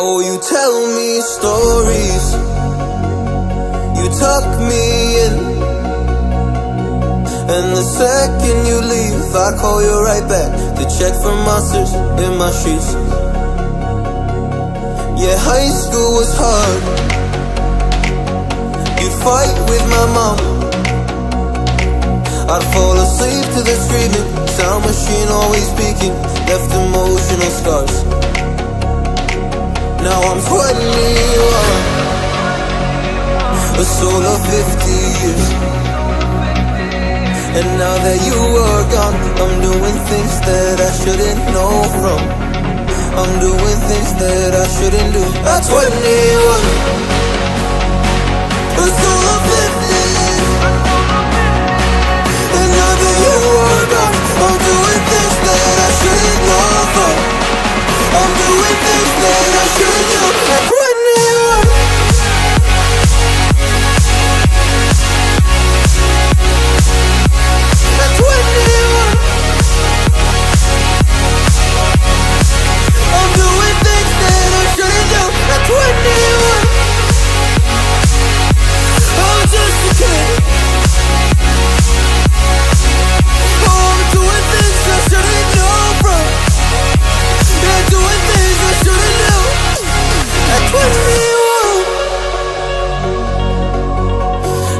Oh, you tell me stories, you tuck me in, and the second you leave I call you right back to check for monsters in my sheets. Yeah, high school was hard. You'd fight with my mom, I'd fall asleep to the screaming, sound machine always speaking, left emotional scars. Now I'm 21, a soul of 50 years. And now that you are gone, I'm doing things that I shouldn't know from. I'm doing things that I shouldn't do. At 21, a soul of 50 years. And now that you are gone, I'm doing things that I shouldn't know from. I'm doing things that I shouldn't do. At 21.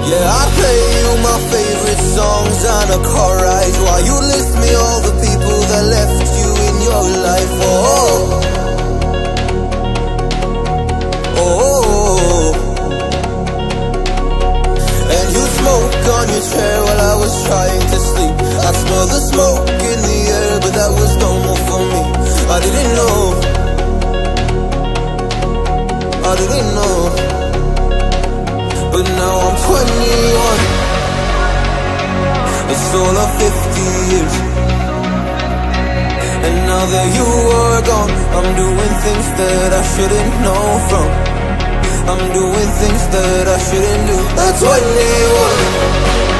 Yeah, I play you my favorite songs on a car ride while you list me all the people that left you in your life. Oh. And you smoke on your chair while I was trying to sleep. I smell the smoke in the air, but that was normal for me. I didn't know. But now I'm 21, a soul of 50 years. And now that you are gone, I'm doing things that I shouldn't know from. I'm doing things that I shouldn't do. At 21.